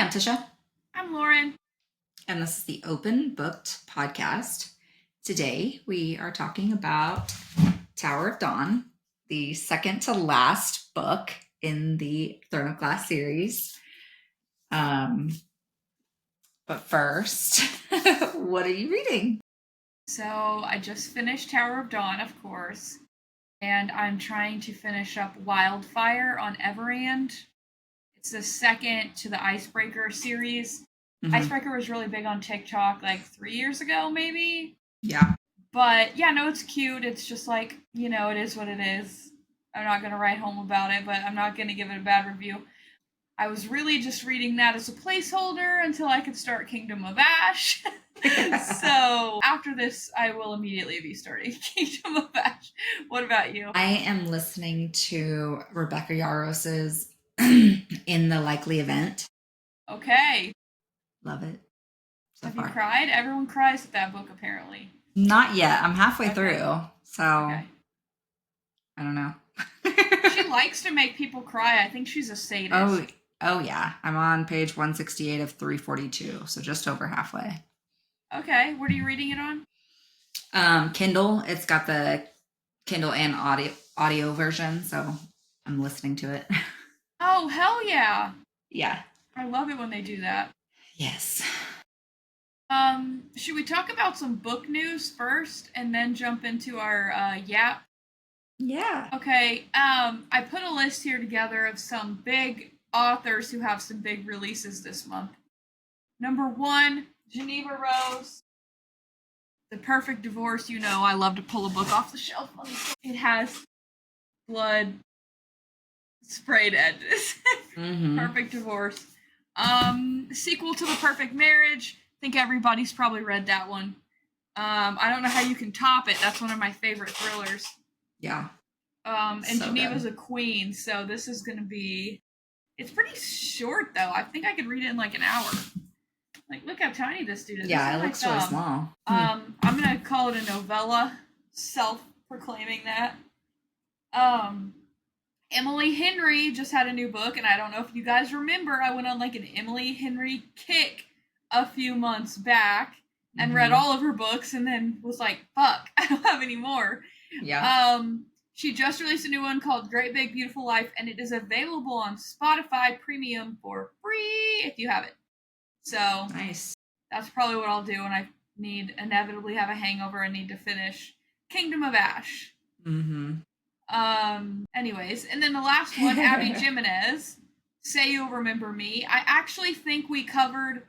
I'm Tisha. I'm Loren. And this is the Open Booked podcast. Today we are talking about Tower of Dawn, the second to last book in the Throne of Glass series. But first, what are you reading? So I just finished Tower of Dawn, of course, and I'm trying to finish up Wildfire on Everand. It's the second to the Icebreaker series. Mm-hmm. Icebreaker was really big on TikTok like 3 years ago, maybe. Yeah. But yeah, no, it's cute. It's just like, it is what it is. I'm not going to write home about it, but I'm not going to give it a bad review. I was really just reading that as a placeholder until I could start Kingdom of Ash. So after this, I will immediately be starting Kingdom of Ash. What about you? I am listening to Rebecca Yaros's In the Likely Event. Okay. Love it. Have you cried? Everyone cries at that book, apparently. Not yet. I'm halfway through, so I don't know. She likes to make people cry. I think she's a sadist. Oh yeah. I'm on page 168 of 342, so just over halfway. Okay. What are you reading it on? Kindle. It's got the Kindle and audio version, so I'm listening to it. Oh, hell yeah. Yeah. I love it when they do that. Yes. Should we talk about some book news first and then jump into our yap? Yeah. Okay. I put a list here together of some big authors who have some big releases this month. Number 1, Geneva Rose. The Perfect Divorce. I love to pull a book off the shelf. It has blood sprayed edges. Mm-hmm. Perfect Divorce. Sequel to The Perfect Marriage. I think everybody's probably read that one. I don't know how you can top it. That's one of my favorite thrillers. Yeah. And so Geneva's a queen, so this is going to be... It's pretty short, though. I think I could read it in like an hour. Like, look how tiny this dude is. Yeah, it looks really small. I'm going to call it a novella. Self-proclaiming that. Emily Henry just had a new book, and I don't know if you guys remember, I went on like an Emily Henry kick a few months back and read all of her books and then was like, fuck, I don't have any more. Yeah. She just released a new one called Great Big Beautiful Life, and it is available on Spotify Premium for free if you have it. So nice. That's probably what I'll do when I inevitably have a hangover and need to finish Kingdom of Ash. Mm-hmm. Anyways, and then the last one, Abby Jimenez, Say You'll Remember Me. I actually think we covered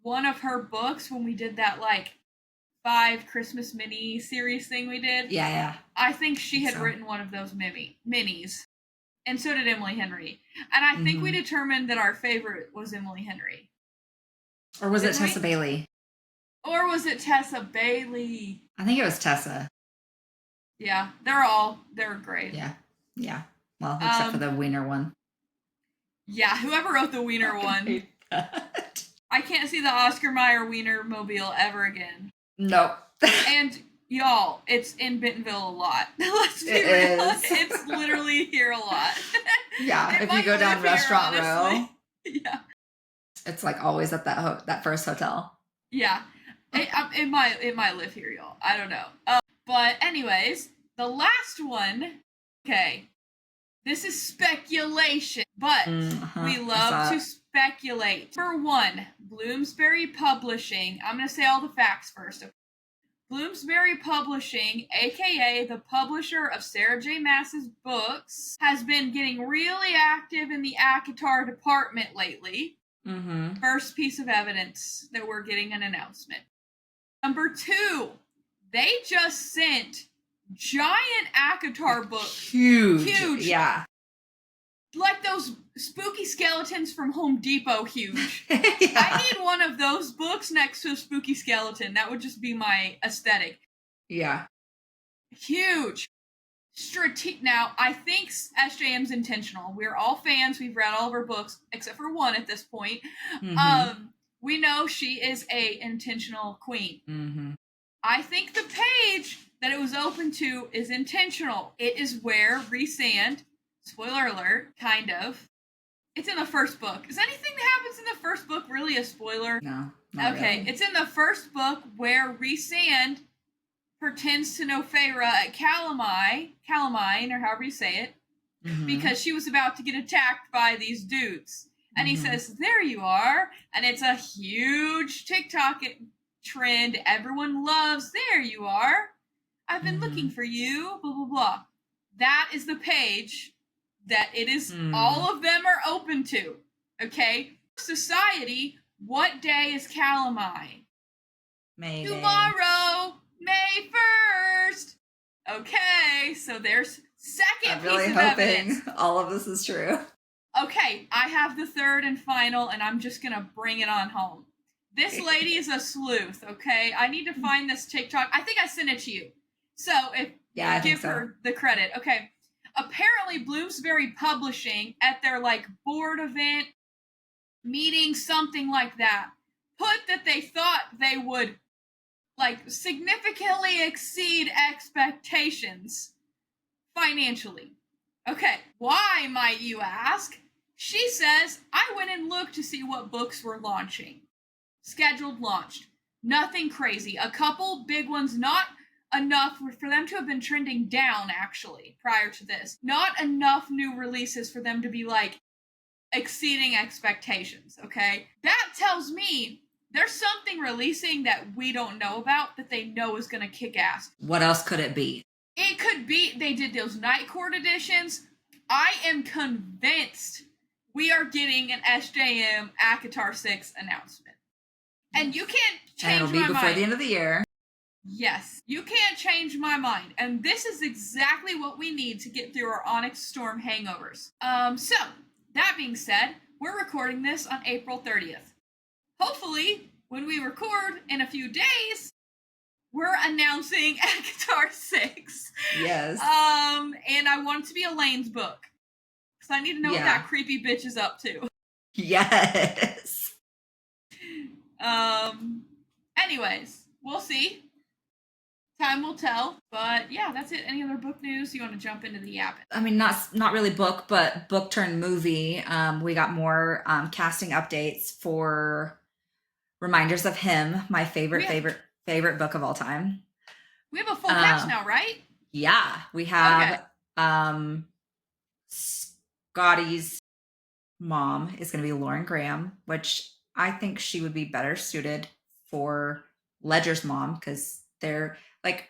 one of her books when we did that, 5 Christmas mini series thing we did. Yeah. I think she had written one of those minis. And so did Emily Henry. And I think we determined that our favorite was Emily Henry. Or was it Tessa Bailey? Or was it Tessa Bailey? I think it was Tessa. Yeah, they're great. Yeah. Well, except for the Wiener one. Yeah, whoever wrote the Wiener one. I can't see the Oscar Mayer Wiener mobile ever again. Nope. And y'all, it's in Bentonville a lot. Let's be real. It's literally here a lot. Yeah, if you go down Restaurant Row. Yeah. It's always at that first hotel. Yeah. It might live here, y'all. I don't know. But anyways, the last one, okay, this is speculation, but we love to speculate. For 1, Bloomsbury Publishing. I'm going to say all the facts first. Bloomsbury Publishing, aka the publisher of Sarah J Maas's books, has been getting really active in the ACOTAR department lately. Mm-hmm. First piece of evidence that we're getting an announcement. Number 2, they just sent giant ACOTAR books. Huge. Yeah. Like those spooky skeletons from Home Depot huge. Yeah. I need one of those books next to a spooky skeleton. That would just be my aesthetic. Yeah. Huge. Now, I think SJM's intentional. We're all fans. We've read all of her books, except for one at this point. Mm-hmm. We know she is a intentional queen. Mm-hmm. I think the page that it was open to is intentional. It is where Rhysand, spoiler alert, kind of, it's in the first book. Is anything that happens in the first really a spoiler? No. Okay, Really. it's in the first book where Rhysand pretends to know Feyre at Calamine, or however you say it, because she was about to get attacked by these dudes. And he says, "There you are." And it's a huge TikTok trend. Everyone loves, "There you are. I've been looking for you," blah, blah, blah. That is the page that it is, all of them are open to. Okay? Society, what day is Calamine? May Tomorrow, May 1st. Okay, so there's second piece of evidence. All of this is true. Okay, I have the third and final, and I'm just gonna bring it on home. This lady is a sleuth, okay? I need to find this TikTok. I think I sent it to you. So give her the credit. Okay. Apparently Bloomsbury Publishing at their board event meeting, something like that, put that they thought they would significantly exceed expectations financially. Okay, why, might you ask? She says, "I went and looked to see what books were launching. Scheduled launched. Nothing crazy. A couple big ones, not enough for them to have been trending down, actually, prior to this. Not enough new releases for them to be, exceeding expectations, okay? That tells me there's something releasing that we don't know about that they know is going to kick ass. What else could it be? It could be they did those Night Court editions. I am convinced we are getting an SJM ACOTAR 6 announcement. And you can't change my mind. It'll be before the end of the year. Yes, you can't change my mind. And this is exactly what we need to get through our Onyx Storm hangovers. So, that being said, we're recording this on April 30th. Hopefully, when we record in a few days, we're announcing ACOTAR 6. Yes. And I want it to be Elaine's book. Because I need to know what that creepy bitch is up to. Yes. Anyways, we'll see. Time will tell. But yeah, that's it. Any other book news? You want to jump into the yapping? I mean, not really book, but book turned movie. We got more casting updates for Reminders of Him, my favorite book of all time. We have a full cast now, right? Yeah, we have Scotty's mom is going to be Lauren Graham, which I think she would be better suited for Ledger's mom because they're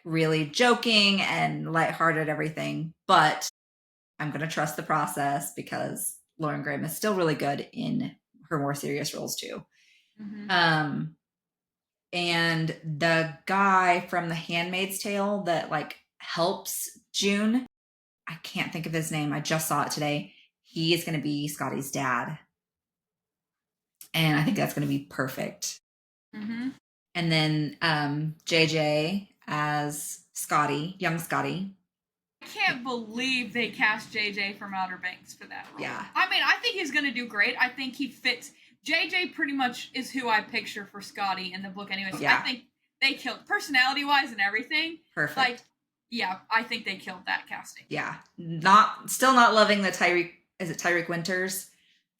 really joking and lighthearted everything. But I'm going to trust the process because Lauren Graham is still really good in her more serious roles too. And the guy from The Handmaid's Tale that helps June, I can't think of his name. I just saw it today. He is going to be Scotty's dad. And I think that's going to be perfect. And then JJ as Scotty, young Scotty. I can't believe they cast JJ from Outer Banks for that role. Yeah. I mean, I think he's going to do great. I think he fits. JJ pretty much is who I picture for Scotty in the book anyway. So I think they killed, personality-wise and everything. Perfect. I think they killed that casting. Yeah. Still not loving the Tyreek Winters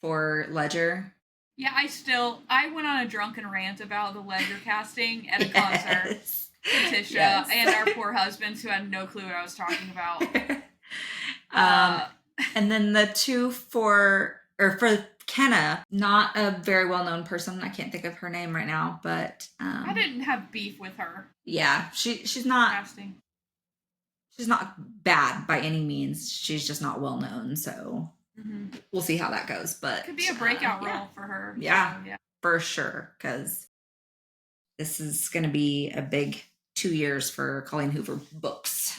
for Ledger. Yeah, I went on a drunken rant about the Ledger casting at a concert. Tisha and our poor husbands who had no clue what I was talking about. And then the two for Kenna, not a very well-known person. I can't think of her name right now, but I didn't have beef with her. Yeah, she's not casting. She's not bad by any means. She's just not well-known, so we'll see how that goes. But could be a breakout role for her. Yeah, for sure, because this is going to be a big 2 years for Colleen Hoover books.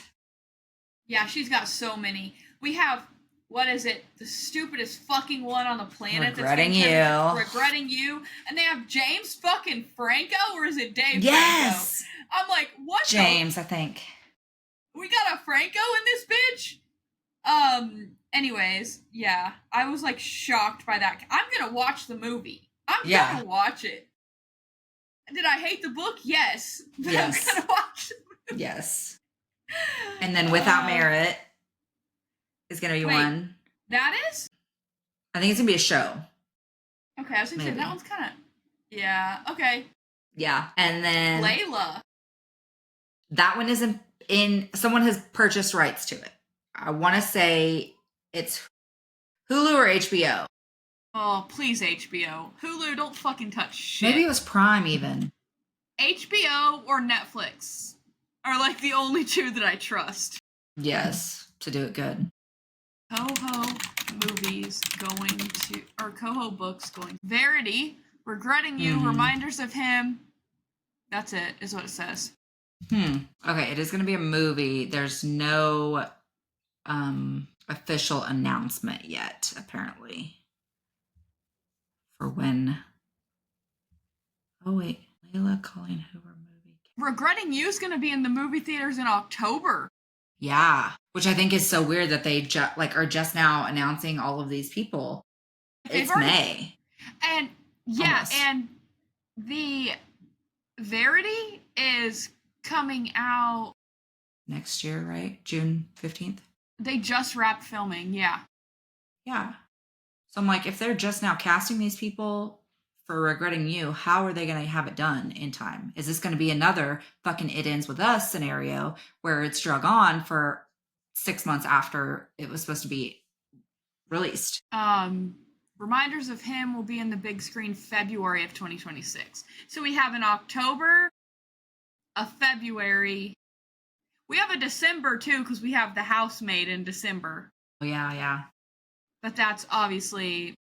Yeah, she's got so many. We have, what is it? The stupidest fucking one on the planet. Regretting You. Regretting You. And they have James fucking Franco, or is it Dave Yes. Franco? I'm like, what? James, I think. We got a Franco in this bitch? Anyways, yeah. I was shocked by that. I'm gonna watch the movie. I'm gonna watch it. Did I hate the book? Yes. But yes. I'm gonna watch the movie. Yes. And then Without Merit is going to be one. That is? I think it's going to be a show. Okay, I was going to say, that one's kind of... Yeah. Okay. Yeah. And then Layla. that one isn't in, someone has purchased rights to it. I want to say it's Hulu or HBO. Oh, please, HBO. Hulu, don't fucking touch shit. Maybe it was Prime even. HBO or Netflix are like the only two that I trust. Yes, to do it good. Coho movies going to, or Coho books going. Verity, Regretting You, Reminders of Him. That's it, is what it says. Okay, it is going to be a movie. There's no official announcement yet, apparently, for when. Oh wait, Layla Colleen Hoover movie. Regretting You is going to be in the movie theaters in October. Yeah, which I think is so weird that they are just now announcing all of these people. It's May. And yeah, almost. And the Verity is coming out next year, right? June 15th. They just wrapped filming, yeah. Yeah. So I'm like, if they're just now casting these people for Regretting You, how are they going to have it done in time? Is this going to be another fucking It Ends With Us scenario where it's drug on for 6 months after it was supposed to be released? Reminders of Him will be in the big screen February of 2026. So we have an October, a February. We have a December too, because we have The Housemaid in December. Oh yeah, yeah. But that's obviously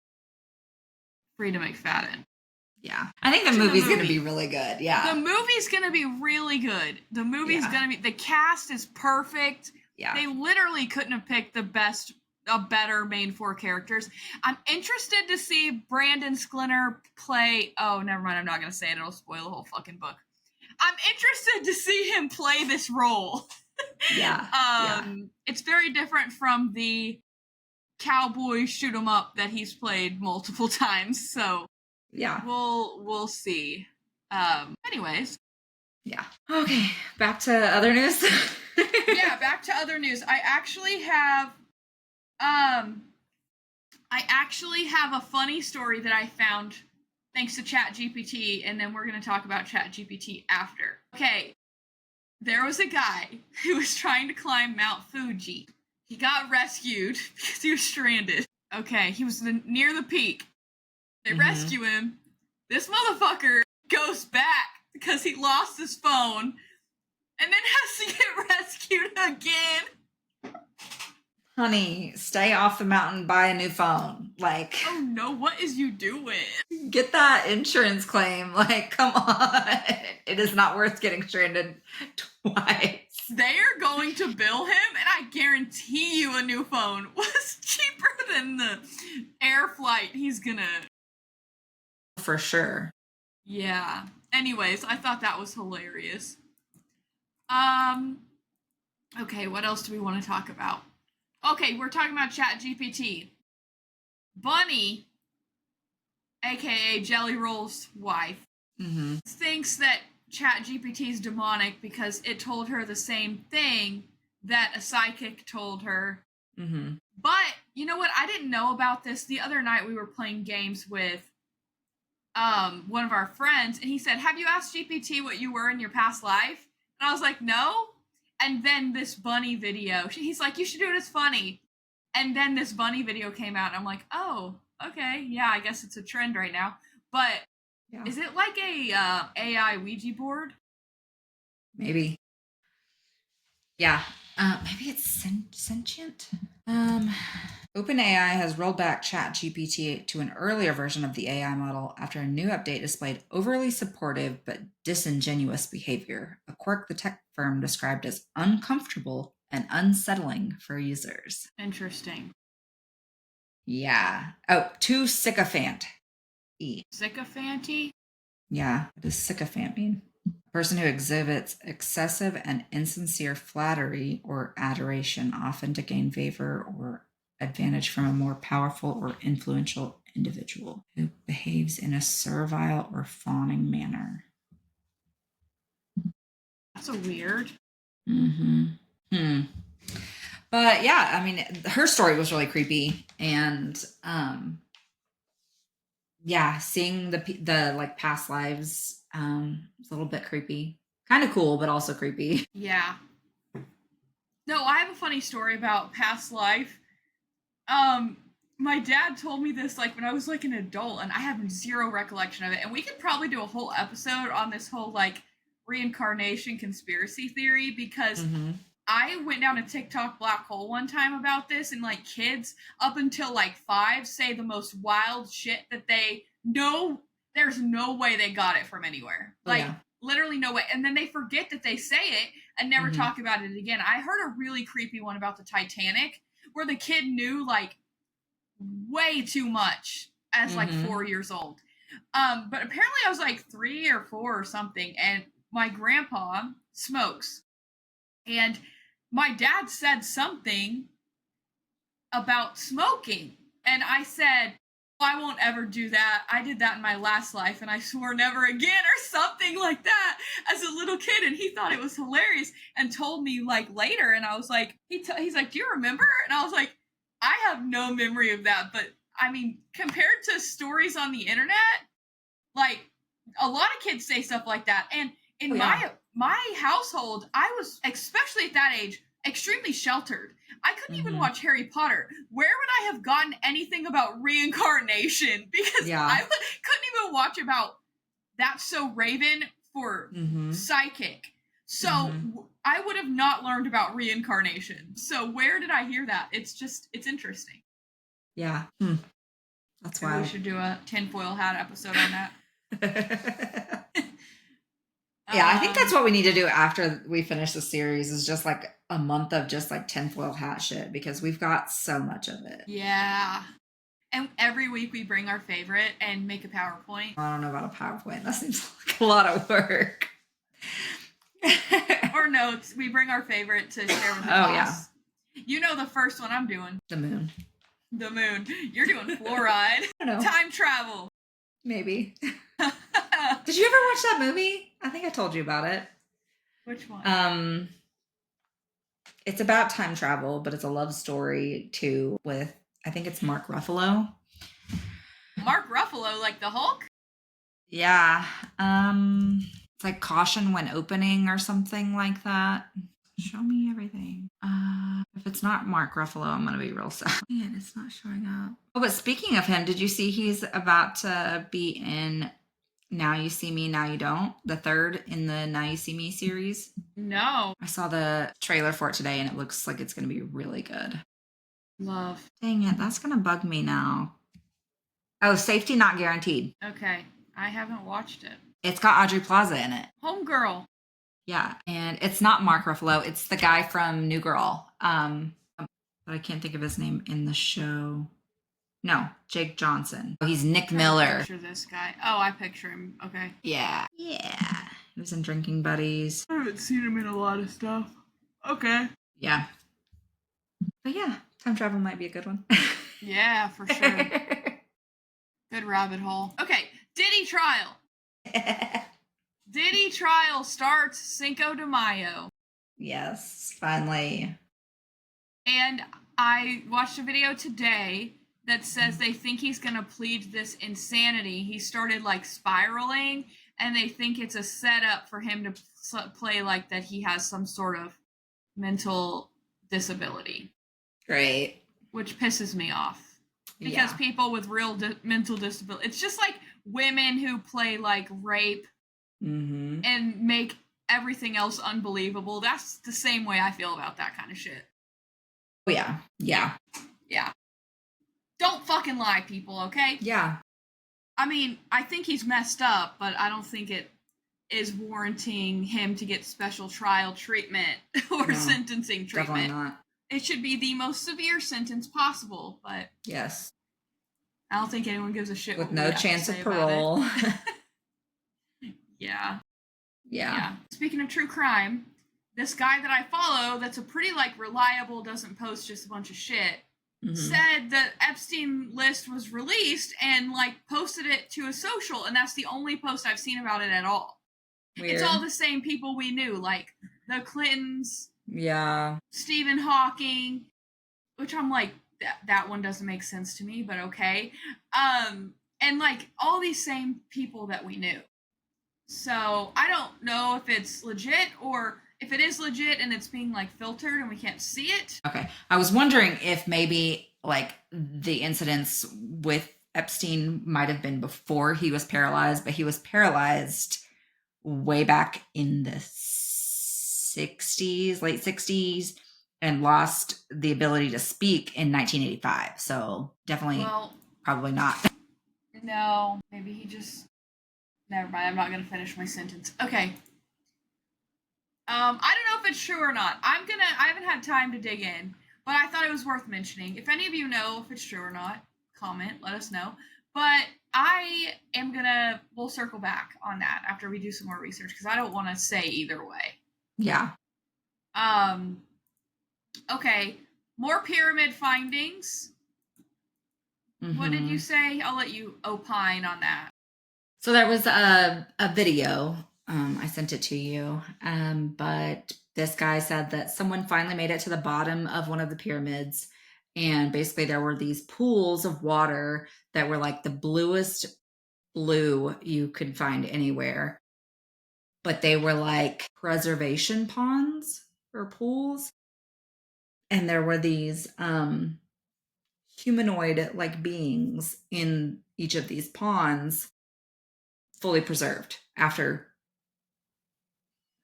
Frida McFadden. Yeah. I think the movie's going to be really good. Yeah. The movie's going to be really good. The movie's going to be, the cast is perfect. Yeah. They literally couldn't have picked a better main four characters. I'm interested to see Brandon Sklenar play, oh, never mind, I'm not going to say it. It'll spoil the whole fucking book. I'm interested to see him play this role. Yeah. It's very different from the cowboy shoot 'em up that he's played multiple times, so yeah, we'll see. Anyways, yeah. Okay, back to other news. Yeah, back to other news. I actually have a funny story that I found thanks to ChatGPT, and then we're going to talk about ChatGPT after. Okay, there was a guy who was trying to climb Mount Fuji. He got rescued because he was stranded. Okay, he was near the peak. They rescue him. This motherfucker goes back because he lost his phone and then has to get rescued again. Honey, stay off the mountain, buy a new phone. Like, oh no, what is you doing? Get that insurance claim. Like, come on. It is not worth getting stranded twice. They are going to bill him, and I guarantee you a new phone was cheaper than the air flight he's gonna. For sure. Yeah. Anyways, I thought that was hilarious. Okay, what else do we want to talk about? Okay, we're talking about ChatGPT. Bunny, aka Jelly Roll's wife, thinks that ChatGPT is demonic because it told her the same thing that a psychic told her. But you know what? I didn't know about this. The other night we were playing games with one of our friends, and he said, "Have you asked GPT what you were in your past life?" And I was like, "No." And then this bunny video, he's like, "You should do it, it's funny." And then this bunny video came out, and I'm like, "Oh, okay, yeah, I guess it's a trend right now." But is it like a AI Ouija board? Maybe. Yeah. Maybe it's sentient. OpenAI has rolled back ChatGPT to an earlier version of the AI model after a new update displayed overly supportive but disingenuous behavior, a quirk the tech firm described as uncomfortable and unsettling for users. Interesting. Yeah. Oh, too sycophant. Sycophanty? Yeah, what does sycophant mean? A person who exhibits excessive and insincere flattery or adoration, often to gain favor or advantage from a more powerful or influential individual who behaves in a servile or fawning manner. That's a weird. But yeah, I mean, her story was really creepy, and Yeah, seeing the like past lives, it's a little bit creepy. Kind of cool, but also creepy. Yeah. No, I have a funny story about past life. Um, my dad told me this like when I was like an adult, and I have zero recollection of it. And we could probably do a whole episode on this whole like reincarnation conspiracy theory because Mm-hmm. I went down a TikTok black hole one time about this, and like kids up until like 5 say the most wild shit that they know. There's no way they got it from anywhere. Oh, Like, yeah. literally no way. And then they forget that they say it and never Mm-hmm. talk about it again. I heard a really creepy one about the Titanic where the kid knew like way too much as like Mm-hmm. 4 years old. But apparently I was like 3 or 4 or something, and my grandpa smokes. And my dad said something about smoking. And I said, I won't ever do that. I did that in my last life and I swore never again, or something like that as a little kid. And he thought it was hilarious and told me like later. And I was like, he's like, do you remember? And I was like, I have no memory of that. But I mean, compared to stories on the internet, like a lot of kids say stuff like that. And in my household, I was, especially at that age, extremely sheltered. I couldn't even watch Harry Potter. Where would I have gotten anything about reincarnation? Because I couldn't even watch about That's So Raven for psychic. So I would have not learned about reincarnation. So where did I hear that? It's interesting. Yeah. That's Maybe wild. we should do a tinfoil hat episode on that. Yeah, I think that's what we need to do after we finish the series, is just like a month of just like tinfoil hat shit, because we've got so much of it. Yeah. And every week we bring our favorite and make a PowerPoint. I don't know about a PowerPoint. That seems like a lot of work. Or notes. We bring our favorite to share with the class. Yeah. You know the first one I'm doing. The moon. The moon. You're doing fluoride. I don't know. Time travel. Maybe. Did you ever watch that movie? I think I told you about it. Which one? It's about time travel, but it's a love story too, with, I think it's Mark Ruffalo. Mark Ruffalo, like the Hulk? Yeah. It's like Caution When Opening or something like that. Show me everything. If it's not Mark Ruffalo, I'm gonna be real sad. Man, it's not showing up. Oh, but speaking of him, did you see he's about to be in Now You See Me, Now You Don't, the third in the Now You See Me series? No. I saw the trailer for it today and it looks like it's gonna be really good. Love. Dang it, that's gonna bug me now. Oh, Safety Not Guaranteed. Okay, I haven't watched it. It's got Audrey Plaza in it. Homegirl. Yeah, and it's not Mark Ruffalo. It's the guy from New Girl. But I can't think of his name in the show. No, Jake Johnson. He's Nick Miller. I picture this guy. Oh, I picture him. Okay. Yeah. He was in Drinking Buddies. I haven't seen him in a lot of stuff. Okay. Yeah. But yeah, time travel might be a good one. Yeah, for sure. Good rabbit hole. Okay, Diddy trial. Diddy trial starts Cinco de Mayo. Yes, finally. And I watched a video today that says they think he's going to plead this insanity. He started like spiraling, and they think it's a setup for him to play like that he has some sort of mental disability. Great. Which pisses me off. Because people with real mental disability, it's just like women who play like rape and make everything else unbelievable. That's the same way I feel about that kind of shit. Oh, yeah. Yeah. Yeah. Don't fucking lie, people, okay? Yeah. I mean, I think he's messed up, but I don't think it is warranting him to get special trial treatment or sentencing treatment. Definitely not. It should be the most severe sentence possible, but... Yes. I don't think anyone gives a shit. With no chance of parole. Yeah. Yeah. Speaking of true crime, this guy that I follow that's a pretty like reliable, doesn't post just a bunch of shit, said that Epstein list was released and like posted it to a social, and that's the only post I've seen about it at all. Weird. It's all the same people we knew, like the Clintons, Stephen Hawking, which I'm like, that one doesn't make sense to me, but okay. and like all these same people that we knew. So I don't know if it's legit or if it is legit and it's being like filtered and we can't see it. Okay. I was wondering if maybe like the incidents with Epstein might have been before he was paralyzed, but he was paralyzed way back in the 60s, late 60s, and lost the ability to speak in 1985. So definitely, probably not. No, maybe he just. Never mind. I'm not going to finish my sentence. Okay. I don't know if it's true or not. I haven't had time to dig in, but I thought it was worth mentioning. If any of you know if it's true or not, comment, let us know. But we'll circle back on that after we do some more research because I don't want to say either way. Yeah. Okay. More pyramid findings. Mm-hmm. What did you say? I'll let you opine on that. So there was a video. I sent it to you. But this guy said that someone finally made it to the bottom of one of the pyramids. And basically there were these pools of water that were like the bluest blue you could find anywhere. But they were like preservation ponds or pools. And there were these humanoid like beings in each of these ponds, fully preserved after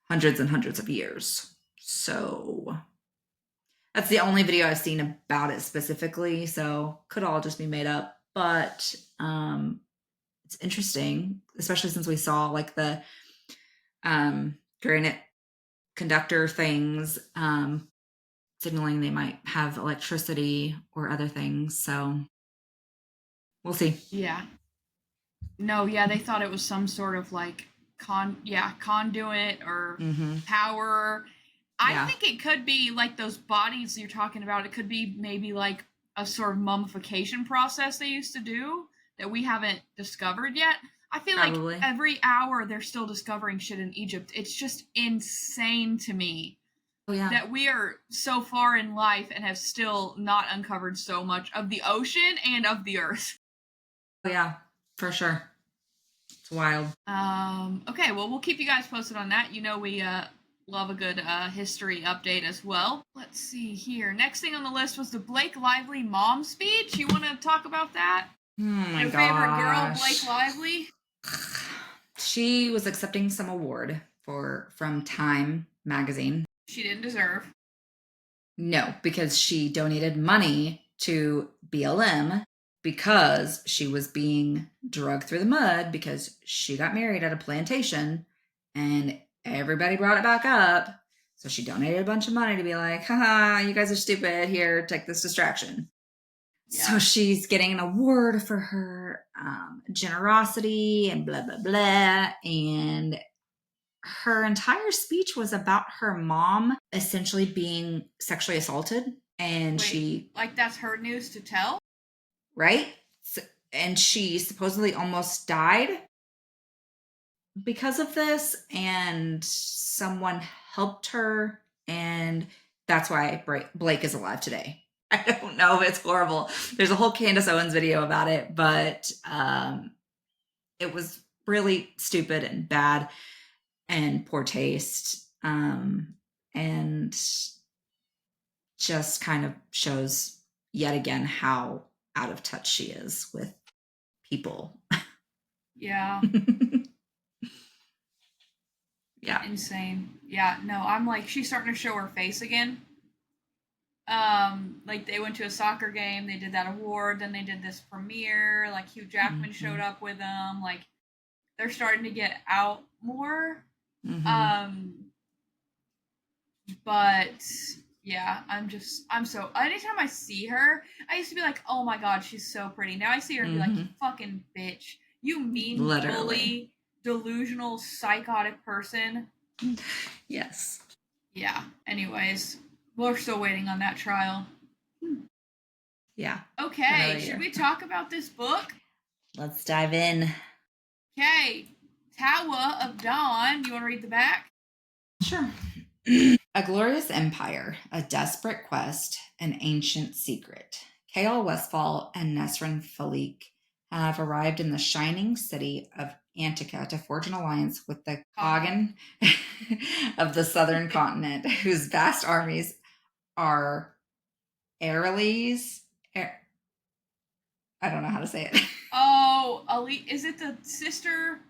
hundreds and hundreds of years. So that's the only video I've seen about it specifically. So could all just be made up, but it's interesting, especially since we saw like the granite conductor things signaling they might have electricity or other things. So we'll see. Yeah. No, yeah, they thought it was some sort of like conduit or power. I think it could be like those bodies you're talking about. It could be maybe like a sort of mummification process they used to do that we haven't discovered yet. I feel like every hour they're still discovering shit in Egypt. It's just insane to me that we are so far in life and have still not uncovered so much of the ocean and of the earth. Oh, yeah, for sure. It's wild. Okay, well, we'll keep you guys posted on that. You know we love a good history update as well. Let's see here. Next thing on the list was the Blake Lively mom speech. You want to talk about that? Oh my Your favorite girl, Blake Lively? She was accepting some award from Time magazine. She didn't deserve. No, because she donated money to BLM because she was being dragged through the mud because she got married at a plantation and everybody brought it back up. So she donated a bunch of money to be like, haha, you guys are stupid. Here, take this distraction. Yeah. So she's getting an award for her generosity and blah, blah, blah. And her entire speech was about her mom essentially being sexually assaulted. And like that's her news to tell? Right? And she supposedly almost died because of this. And someone helped her. And that's why Blake is alive today. I don't know if it's horrible. There's a whole Candace Owens video about it, but it was really stupid and bad and poor taste. And just kind of shows yet again how out of touch she is with people. Yeah. Yeah. Insane. Yeah, no, I'm like, she's starting to show her face again. Like they went to a soccer game, they did that award, then they did this premiere, like Hugh Jackman showed up with them, like they're starting to get out more. But yeah, I'm so, anytime I see her, I used to be like, oh my god, she's so pretty. Now I see her and be like, you fucking bitch. You mean, bully, delusional, psychotic person. Yes. Yeah, anyways. We're still waiting on that trial. Yeah. Okay, should we talk about this book? Let's dive in. Okay, Tower of Dawn. You want to read the back? Sure. A glorious empire, a desperate quest, an ancient secret. Kael Westfall and Nesrin Falik have arrived in the shining city of Antica to forge an alliance with the Kagan of the southern continent, whose vast armies are Airlies. I don't know how to say it. Oh, Ali, is it the sister?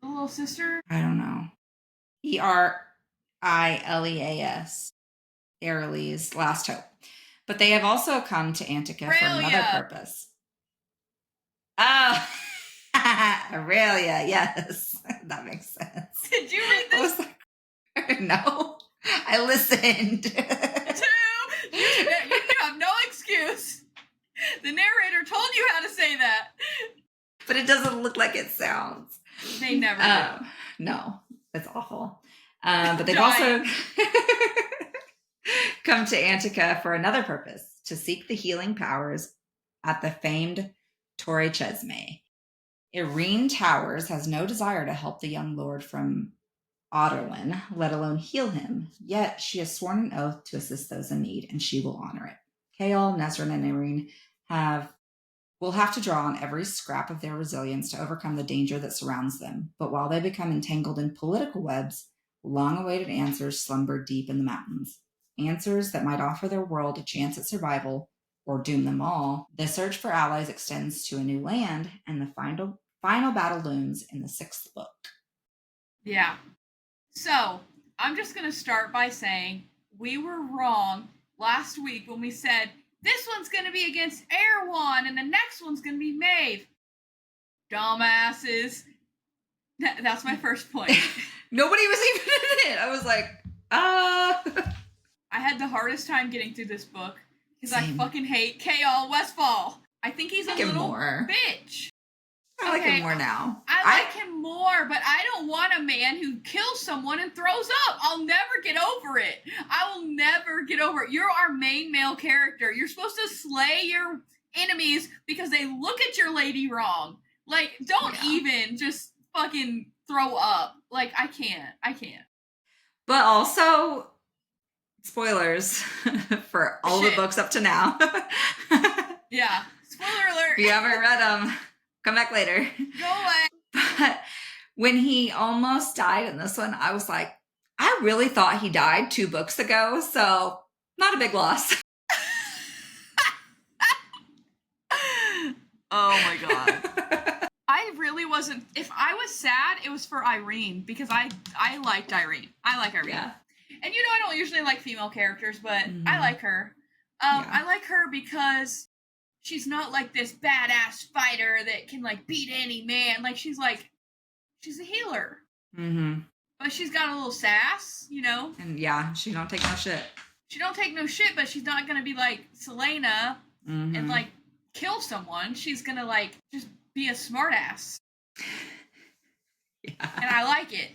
The little sister? I don't know. Erileas. Airlies, last hope. But they have also come to Antica for another purpose. Oh, Aurelia, yes. That makes sense. Did you read this? No, I listened. You have no excuse. The narrator told you how to say that. But it doesn't look like it sounds. They never do. No, it's awful. But they've also come to Antica for another purpose, to seek the healing powers at the famed Torre Chesme. Irene Towers has no desire to help the young lord from Otterlin, let alone heal him, yet she has sworn an oath to assist those in need, and she will honor it. Kael, Nezrin, and Irene will have to draw on every scrap of their resilience to overcome the danger that surrounds them, but while they become entangled in political webs, long-awaited answers slumber deep in the mountains. Answers that might offer their world a chance at survival or doom them all. The search for allies extends to a new land, and the final battle looms in the 6th book. Yeah. So, I'm just going to start by saying we were wrong last week when we said this one's going to be against Erewhon and the next one's going to be Maeve. Dumbasses. That's my first point. Nobody was even in it. I was like, I had the hardest time getting through this book because I fucking hate Kael Westfall. I think he's a little bitch. I like him more now. I like him more, but I don't want a man who kills someone and throws up. I'll never get over it. I will never get over it. You're our main male character. You're supposed to slay your enemies because they look at your lady wrong. Like, don't even just fucking throw up. Like, I can't. But also, spoilers for all the books up to now. Yeah. Spoiler alert. If you haven't read them, come back later. Go away. But when he almost died in this one, I was like, I really thought he died 2 books ago, so not a big loss. Oh my god. I really wasn't. If I was sad, it was for Irene because I liked Irene. I like Irene. Yeah. And I don't usually like female characters, but I like her. I like her because she's not like this badass fighter that can like beat any man. Like she's a healer. Mm-hmm. But she's got a little sass, And she don't take no shit. She don't take no shit, but she's not gonna be like Selena and like kill someone. She's gonna like just be a smartass. Yeah. And I like it.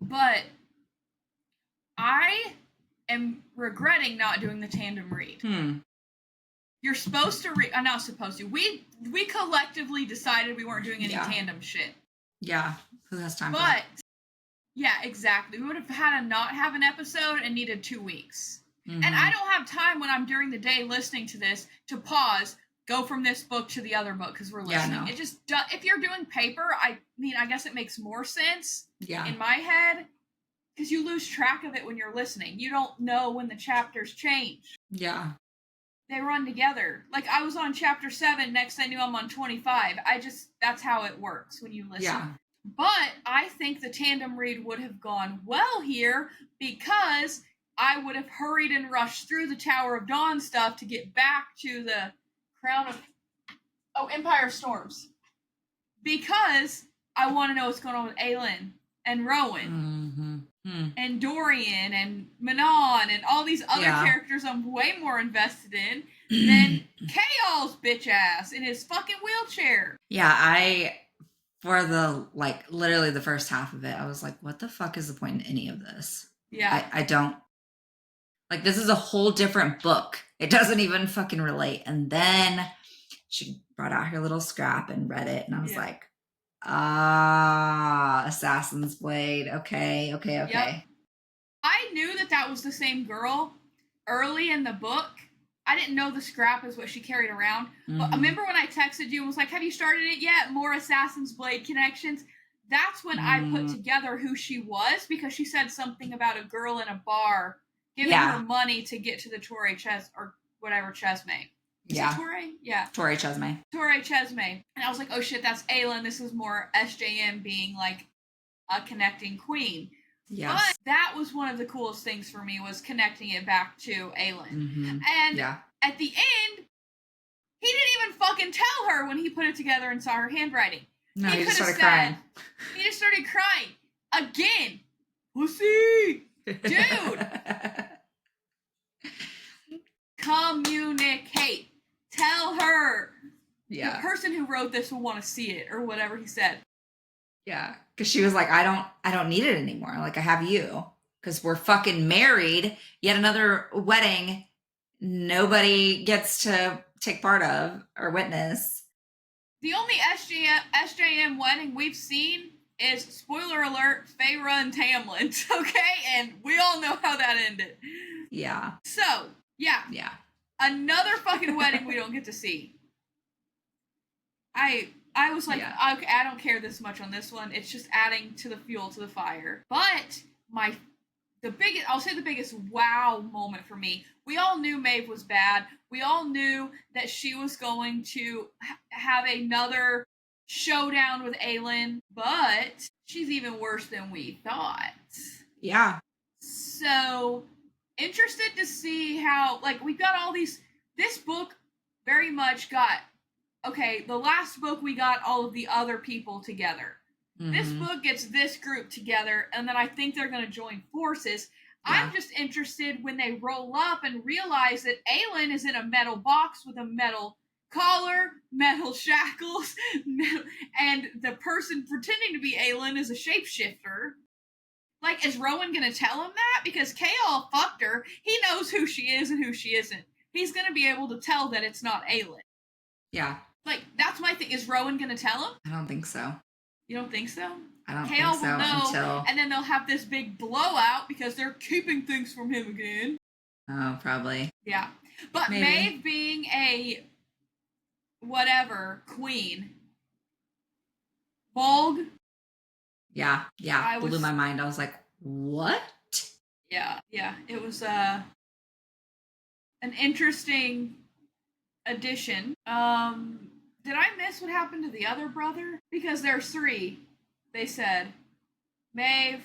But I am regretting not doing the tandem read. You're supposed to read. I'm not supposed to. We collectively decided we weren't doing any tandem shit. Yeah. Who has time for that? Yeah, exactly. We would have had to not have an episode and needed 2 weeks. And I don't have time when I'm during the day listening to this to pause, go from this book to the other book because we're listening. Yeah, no. It just if you're doing paper, I guess it makes more sense in my head because you lose track of it when you're listening. You don't know when the chapters change. Yeah. They run together. Like I was on chapter 7, next I knew I'm on 25. That's how it works when you listen. Yeah. But I think the tandem read would have gone well here because I would have hurried and rushed through the Tower of Dawn stuff to get back to the Empire Storms. Because I want to know what's going on with Aelin and Rowan and Dorian and Manon and all these other characters I'm way more invested in than Kael's bitch ass in his fucking wheelchair. Yeah, for literally the first half of it, I was like, what the fuck is the point in any of this? Yeah. I don't. Like, this is a whole different book. It doesn't even fucking relate. And then she brought out her little scrap and read it. And I was like, Assassin's Blade. Okay. Yep. I knew that was the same girl early in the book. I didn't know the scrap is what she carried around. But remember when I texted you and was like, have you started it yet? More Assassin's Blade connections. That's when I put together who she was, because she said something about a girl in a bar giving her money to get to the Torre or whatever Chesme. Is it Torre? Yeah. Torre Chesme. Torre Chesme. And I was like, oh shit, that's Aelin. This is more SJM being like a connecting queen. Yes. But that was one of the coolest things for me, was connecting it back to Aelin. And at the end, he didn't even fucking tell her when he put it together and saw her handwriting. No, he just started crying. He just started crying. Again. Pussy! Dude! Communicate. Tell her. Yeah. The person who wrote this will want to see it, or whatever he said. Yeah. Because she was like, I don't need it anymore. Like, I have you. Because we're fucking married. Yet another wedding nobody gets to take part of or witness. The only SJM wedding we've seen is, spoiler alert, Feyre and Tamlin, okay? And we all know how that ended. Yeah. So, yeah. Yeah. Another fucking wedding we don't get to see. I was like, okay, I don't care this much on this one. It's just adding to the fuel to the fire. But the biggest wow moment for me, we all knew Maeve was bad. We all knew that she was going to have another showdown with Aelin, but she's even worse than we thought. Yeah. So, interested to see how, like, we've got all these, this book very much got, okay, the last book we got all of the other people together. This book gets this group together, and then I think they're going to join forces. Yeah. I'm just interested when they roll up and realize that Aelin is in a metal box with a metal collar, metal shackles, and the person pretending to be Aelin is a shapeshifter. Like, is Rowan going to tell him that? Because Chaol fucked her. He knows who she is and who she isn't. He's going to be able to tell that it's not Aelin. Yeah. Like, that's my thing. Is Rowan going to tell him? I don't think so. You don't think so? I don't think so will know, and then they'll have this big blowout because they're keeping things from him again. Oh, probably. Yeah. But maybe. Maeve being a whatever queen. Bolg. Yeah. Blew my mind. I was like, what? Yeah. It was an interesting addition. Did I miss what happened to the other brother? Because there's 3, they said. Maeve,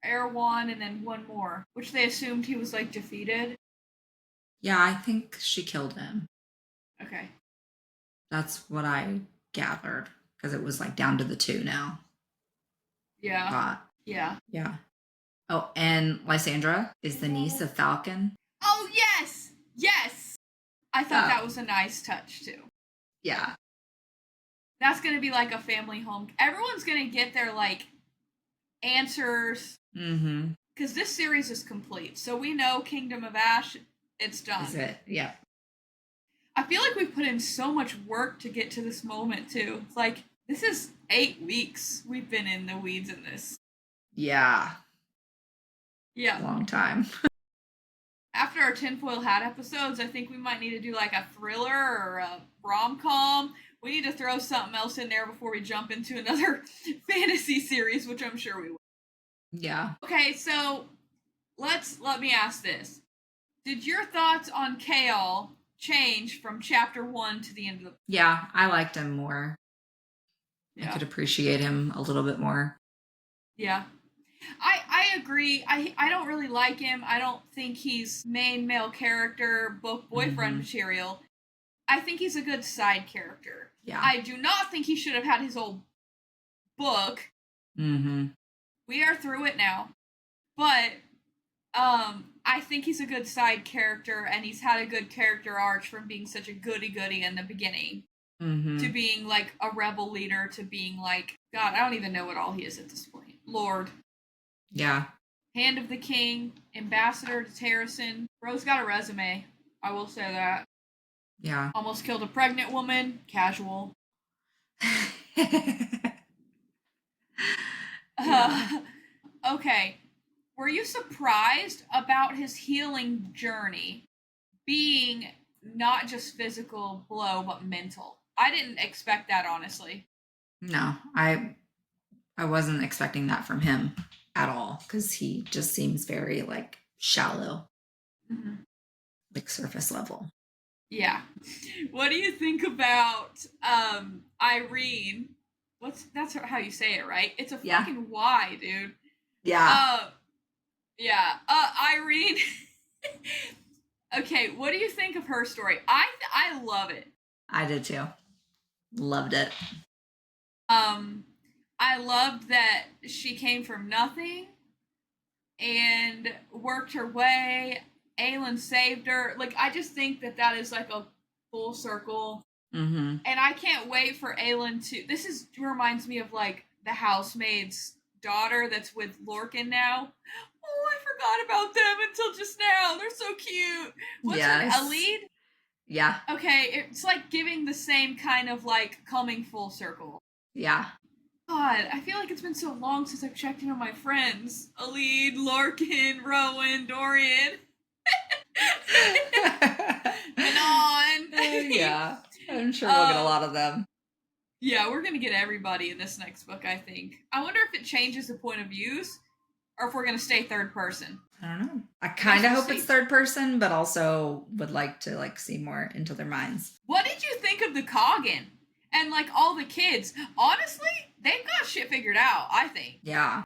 Erewhon, and then one more, which they assumed he was, like, defeated. Yeah, I think she killed him. Okay. That's what I gathered, because it was, like, down to the 2 now. Yeah. Yeah. Oh, and Lysandra is the niece of Falcon. Oh, yes! I thought that was a nice touch, too. Yeah. That's going to be like a family home. Everyone's going to get their, like, answers. Because this series is complete. So we know Kingdom of Ash, it's done. Is it? Yeah. I feel like we've put in so much work to get to this moment, too. It's like, this is 8 weeks we've been in the weeds in this. Yeah. Yeah. Long time. After our tinfoil hat episodes, I think we might need to do like a thriller or a rom-com. We need to throw something else in there before we jump into another fantasy series, which I'm sure we will. Yeah. Okay, so let me ask this. Did your thoughts on Chaol change from chapter 1 to the end of the book? Yeah, I liked him more. Yeah. I could appreciate him a little bit more. Yeah. I agree. I don't really like him. I don't think he's main male character, book boyfriend material. I think he's a good side character. Yeah. I do not think he should have had his old book. We are through it now. But I think he's a good side character, and he's had a good character arc from being such a goody-goody in the beginning to being like a rebel leader to being like, God, I don't even know what all he is at this point. Lord. Yeah. Hand of the King, ambassador to Terrasen. Bro's got a resume. I will say that. Yeah. Almost killed a pregnant woman. Casual. Okay. Were you surprised about his healing journey being not just physical blow, but mental. I didn't expect that, honestly. No, I wasn't expecting that from him at all, because he just seems very like shallow, like surface level. Yeah. What do you think about Irene? That's how you say it, right? It's a fucking Y, dude. Yeah. Yeah. Irene. Okay, what do you think of her story? I love it. I did too. Loved it. I loved that she came from nothing and worked her way. Aelin saved her. Like, I just think that is like a full circle. Mm-hmm. And I can't wait for Aelin to. This reminds me of like the housemaid's daughter that's with Lorcan now. Oh, I forgot about them until just now. They're so cute. What's her name? Alid? Yeah. Okay, it's like giving the same kind of like coming full circle. Yeah. God, I feel like it's been so long since I've checked in on my friends. Alid, Lorcan, Rowan, Dorian. Manon. Yeah. I'm sure we'll get a lot of them. Yeah, we're gonna get everybody in this next book, I think. I wonder if it changes the point of views, or if we're gonna stay third person. I don't know. I kind of hope it's third person, but also would like to like see more into their minds. What did you think of the Coggin and like all the kids? Honestly, they've got shit figured out, I think. Yeah.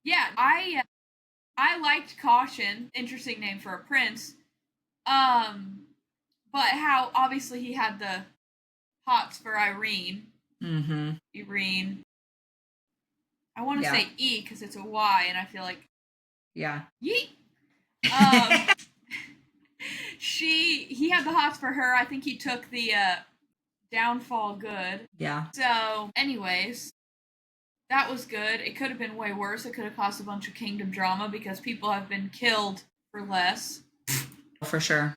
Yeah, I liked Caution. Interesting name for a prince. But how obviously he had the hots for Irene. Mm-hmm. Irene. I want to say E because it's a Y, and I feel like yeah. Yeet. He had the hots for her. I think he took the downfall good. Yeah. So, anyways, that was good. It could have been way worse. It could have caused a bunch of kingdom drama because people have been killed for less. For sure.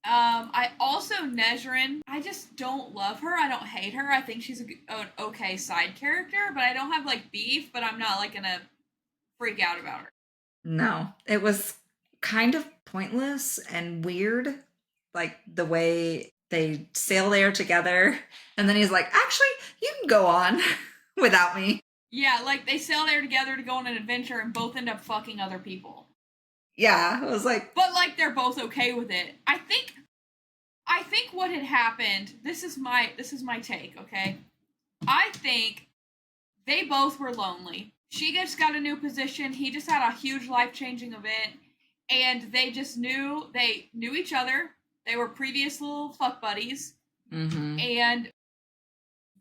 I also Nezrin. I just don't love her. I don't hate her. I think she's an okay side character, but I don't have like beef. But I'm not like gonna freak out about her. No, it was kind of pointless and weird, like the way they sail there together, and then he's like, "Actually, you can go on without me." Yeah, like they sail there together to go on an adventure, and both end up fucking other people. Yeah, it was like, but like they're both okay with it. I think what had happened. This is my take. Okay, I think they both were lonely. She just got a new position. He just had a huge life-changing event, and they just knew each other. They were previous little fuck buddies, and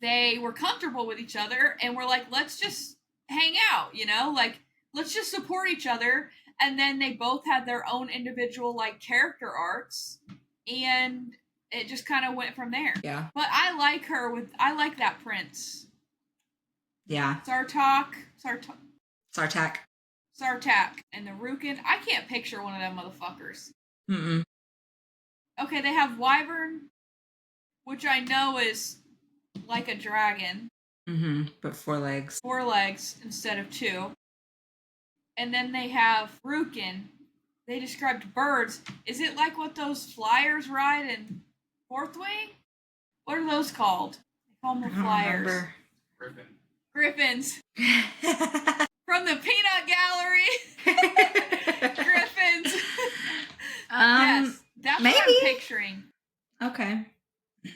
they were comfortable with each other, and were like, let's just hang out, like let's just support each other. And then they both had their own individual like character arcs, and it just kind of went from there. Yeah. But I like that prince. Yeah. Sartak, and the Rukin. I can't picture one of them motherfuckers. Mm-mm. Okay, they have Wyvern, which I know is like a dragon. But 4 legs. 4 legs instead of 2. And then they have Rukin. They described birds. Is it like what those flyers ride in Fourth Wing? What are those called? They call them the flyers. Griffins. From the Peanut Gallery. Griffins. Yes, that's maybe. What I'm picturing. Okay.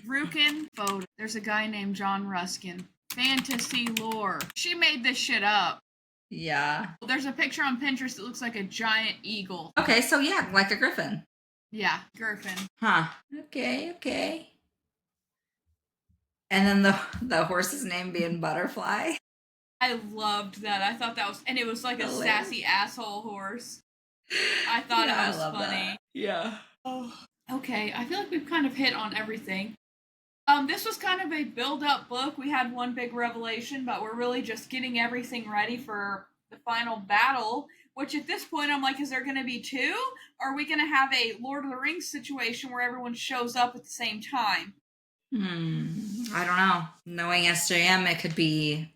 Rukin photo. There's a guy named John Ruskin. Fantasy lore. She made this shit up. Yeah. There's a picture on Pinterest that looks like a giant eagle. Okay, so yeah, like a griffin. Yeah, griffin. Huh. Okay. And then the horse's name being Butterfly. I loved that. I thought that was, and it was like a sassy asshole horse. I thought it was funny. That. Yeah. Oh. Okay, I feel like we've kind of hit on everything. This was kind of a build-up book. We had one big revelation, but we're really just getting everything ready for the final battle, which at this point I'm like, is there going to be 2? Or are we going to have a Lord of the Rings situation where everyone shows up at the same time? I don't know. Knowing SJM, it could be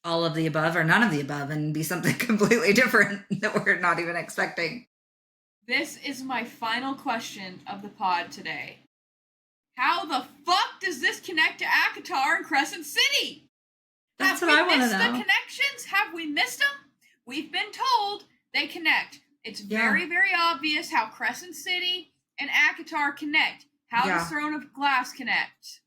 all of the above or none of the above and be something completely different that we're not even expecting. This is my final question of the pod today. How the fuck does this connect to ACOTAR and Crescent City? That's what I want to know. Have we missed the connections? Have we missed them? We've been told they connect. It's very, very obvious how Crescent City and ACOTAR connect. How does Throne of Glass connect?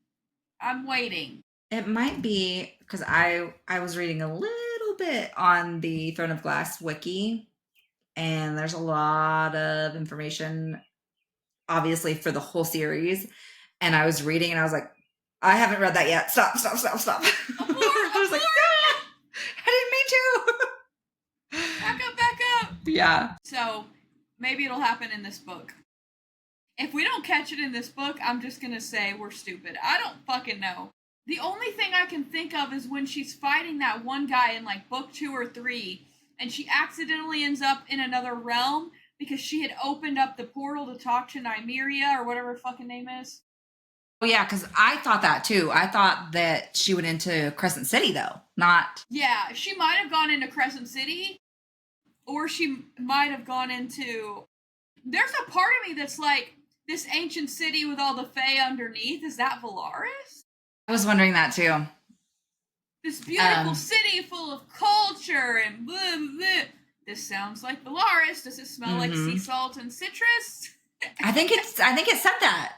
I'm waiting. It might be because I was reading a little bit on the Throne of Glass wiki, and there's a lot of information, obviously, for the whole series. And I was reading, and I was like, I haven't read that yet. Stop. I was like, ah, I didn't mean to. Back up. Yeah. So maybe it'll happen in this book. If we don't catch it in this book, I'm just going to say we're stupid. I don't fucking know. The only thing I can think of is when she's fighting that one guy in like book 2 or 3, and she accidentally ends up in another realm because she had opened up the portal to talk to Nymeria or whatever her fucking name is. Oh, yeah, because I thought that too. I thought that she went into Crescent City, though, not... Yeah, she might have gone into Crescent City, or she might have gone into... There's a part of me that's like, this ancient city with all the Fae underneath, is that Valaris? I was wondering that too. This beautiful city full of culture and blah, blah, blah. This sounds like Valaris. Does it smell like sea salt and citrus? I think it said that.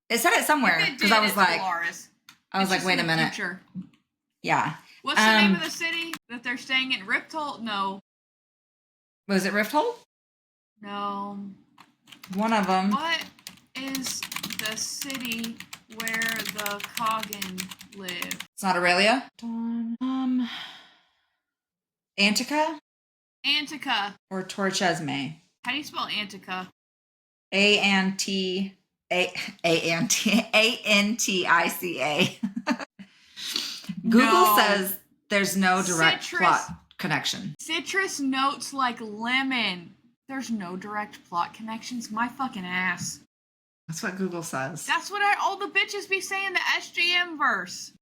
It said it somewhere because I was like, Valaris. Wait a minute. Future. Yeah. What's the name of the city that they're staying in? Rifthold? No. Was it Rifthold? No. One of them. What is the city where the Coggin live? It's not Aurelia. Antica? Antica. Or Torchesme? How do you spell Antica? Antica. Google says there's no direct plot connection. Citrus notes like lemon. There's no direct plot connections. My fucking ass. That's what Google says. That's what all the bitches be saying, the SJM verse.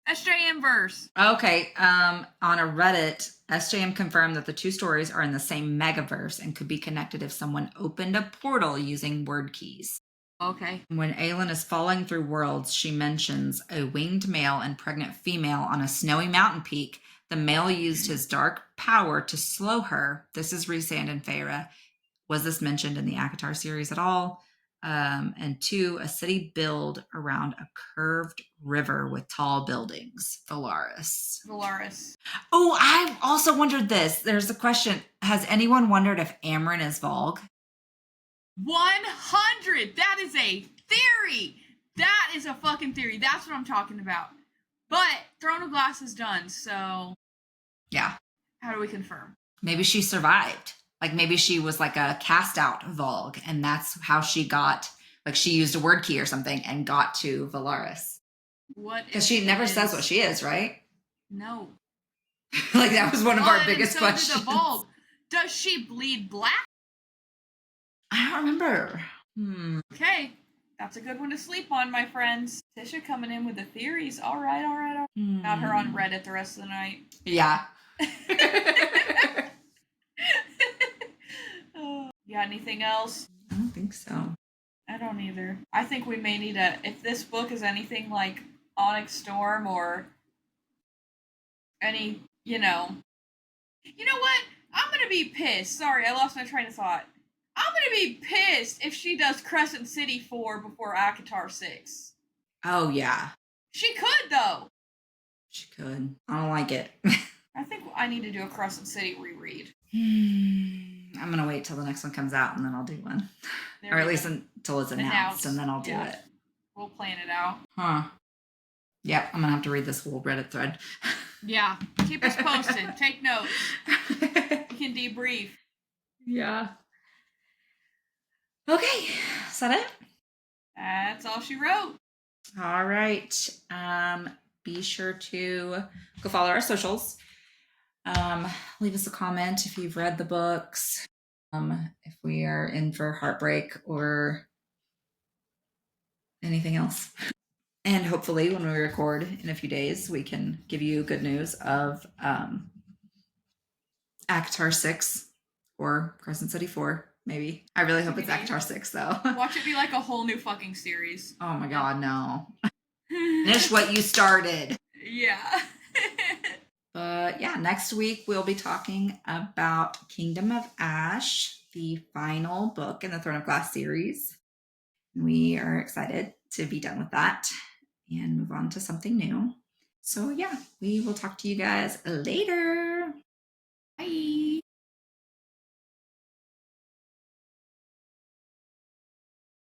SJM verse. Okay, on a Reddit, SJM confirmed that the two stories are in the same megaverse and could be connected if someone opened a portal using word keys. Okay. When Aelin is falling through worlds, she mentions a winged male and pregnant female on a snowy mountain peak. The male used his dark power to slow her. This is Rhysand and Feyre. Was this mentioned in the ACOTAR series at all? And 2, a city built around a curved river with tall buildings. Valaris. Oh, I also wondered this. There's a question. Has anyone wondered if Amryn is Volg? 100! That is a theory! That is a fucking theory. That's what I'm talking about. But Throne of Glass is done, so... Yeah. How do we confirm? Maybe she survived. Like, maybe she was like a cast-out Volg, and that's how she got... Like, she used a word key or something and got to Valaris. What? Because she never says what she is, right? No. Like, that was one of our biggest questions. Did the Volg. Does she bleed black? I don't remember. Okay. That's a good one to sleep on, my friends. Tisha coming in with the theories. All right. Got her on Reddit the rest of the night. Yeah. You got anything else? I don't think so. I don't either. I think we may need if this book is anything like Onyx Storm or any, you know what? I'm going to be pissed. Sorry, I lost my train of thought. I'm going to be pissed if she does Crescent City 4 before ACOTAR 6. Oh, yeah. She could, though. She could. I don't like it. I think I need to do a Crescent City reread. I'm going to wait till the next one comes out, and then I'll do one. Or at least until it's announced, and then I'll do it. We'll plan it out. Huh. Yep, I'm going to have to read this whole Reddit thread. Yeah. Keep us posted. Take notes. We can debrief. Yeah. Okay. Is that it? That's all she wrote. All right. Be sure to go follow our socials. Leave us a comment if you've read the books. If we are in for heartbreak or anything else. And hopefully when we record in a few days, we can give you good news of ACOTAR 6 or Crescent City 4. maybe. I really hope it's Avatar 6 though. Watch it be like a whole new fucking series. Oh my god, no. Finish what you started. Yeah. But yeah, next week we'll be talking about Kingdom of Ash, the final book in the Throne of Glass series. We are excited to be done with that and move on to something new. So yeah, we will talk to you guys later.